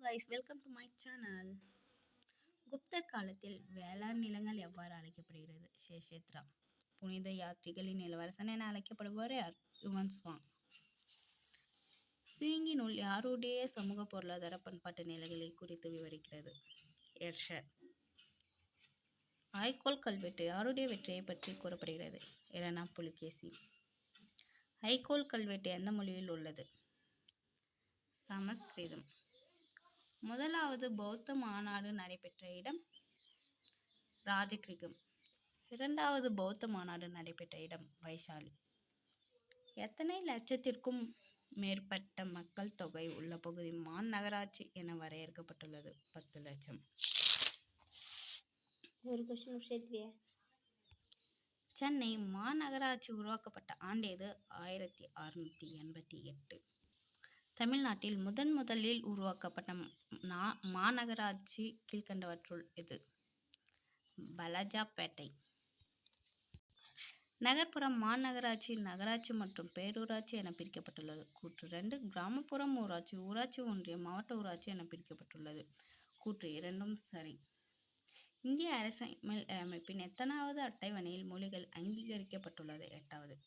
Guys, welcome to my channel. குப்தர் காலத்தில் வேளாண் நிலங்கள் எவ்வாறு அழைக்கப்படுகிறது? ஷேஷத்ரா. புனித யாத்திரிகளின் இளவரசன் என அழைக்கப்படுபவர் யார்? யுவன் சுவாங். சுயங்கி நூல் யாருடைய சமூக பொருளாதார பண்பாட்டு நிலைகளை குறித்து விவரிக்கிறது? எர்ஷர். ஐகோல் கல்வெட்டு யாருடைய வெற்றியை பற்றி கூறப்படுகிறது? இரனா புலிகேசி. ஐகோல் கல்வெட்டு எந்த மொழியில் உள்ளது? சமஸ்கிருதம். முதலாவது பௌத்த மாநாடு நடைபெற்ற இடம்? ராஜகிருகம். இரண்டாவது பௌத்த மாநாடு நடைபெற்ற இடம்? வைஷாலி. எத்தனை லட்சத்திற்கும் மேற்பட்ட மக்கள் தொகை உள்ள பகுதி மாநகராட்சி என வரையறுக்கப்பட்டுள்ளது? 10 லட்சம். ஒரு क्वेश्चन சேர்த்துவியா? சென்னை மாநகராட்சி உருவாக்கப்பட்ட ஆண்டு எது? 1688. தமிழ்நாட்டில் முதலில் உருவாக்கப்பட்ட மாநகராட்சி கீழ்கண்டவற்றுள் எது? பலஜாப்பேட்டை. நகர்ப்புற மாநகராட்சி நகராட்சி மற்றும் பேரூராட்சி என பிரிக்கப்பட்டுள்ளது. கூற்று 2. கிராமப்புறம் ஊராட்சி ஊராட்சி ஒன்றியம் மாவட்ட ஊராட்சி என பிரிக்கப்பட்டுள்ளது. கூற்று இரண்டும் சரி. இந்திய அரசியலமைப்பின் எத்தனாவது அட்டவணையில் மொழிகள் அங்கீகரிக்கப்பட்டுள்ளது? 8வது.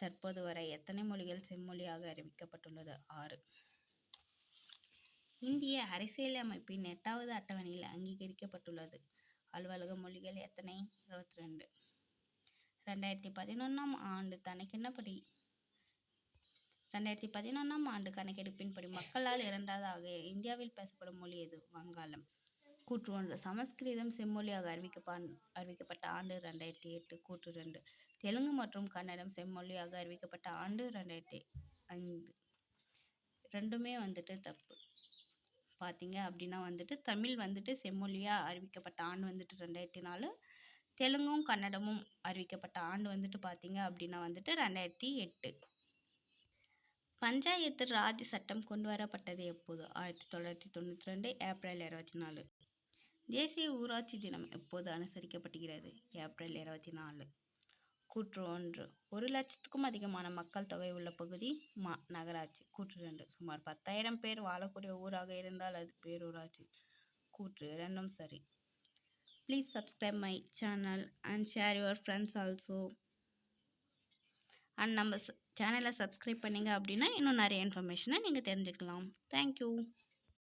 தற்போது வரை எத்தனை மொழிகள் செம்மொழியாக அறிவிக்கப்பட்டுள்ளது? 6. இந்திய அரசியலமைப்பின் 8வது அட்டவணையில் அங்கீகரிக்கப்பட்டுள்ளது அலுவலக மொழிகள் எத்தனை? 22. 2011ஆம் ஆண்டு கணக்கெடுப்பின்படி மக்களால் இரண்டாவதாக இந்தியாவில் பேசப்படும் மொழி எது? வங்காளம். கூற்று 1. சமஸ்கிருதம் செம்மொழியாக அறிவிக்கப்பட்ட ஆண்டு 2008. கூற்று 2. தெலுங்கு மற்றும் கன்னடம் செம்மொழியாக அறிவிக்கப்பட்ட ஆண்டு 2005. ரெண்டுமே தப்பு. பார்த்தீங்க அப்படின்னா தமிழ் செம்மொழியாக அறிவிக்கப்பட்ட ஆண்டு 2004. தெலுங்கும் கன்னடமும் அறிவிக்கப்பட்ட ஆண்டு பார்த்தீங்க அப்படின்னா 2008. பஞ்சாயத்து ராஜ் சட்டம் கொண்டு வரப்பட்டது எப்போது? 1992 ஏப்ரல் 24. தேசிய ஊராட்சி தினம் எப்போது அனுசரிக்கப்படுகிறது? ஏப்ரல் 24. கூற்று 1. 1 லட்சத்துக்கும் அதிகமான மக்கள் தொகை உள்ள பகுதி நகராட்சி. கூற்று 2. சுமார் 10,000 பேர் வாழக்கூடிய ஊராக இருந்தால் அது பேரூராட்சி. கூற்று இரண்டும் சரி. Please subscribe my channel and share your friends also. And நம்ம சேனலை சப்ஸ்கிரைப் பண்ணிங்க அப்படின்னா இன்னும் நிறைய இன்ஃபர்மேஷனை நீங்கள் தெரிஞ்சுக்கலாம். தேங்க்யூ.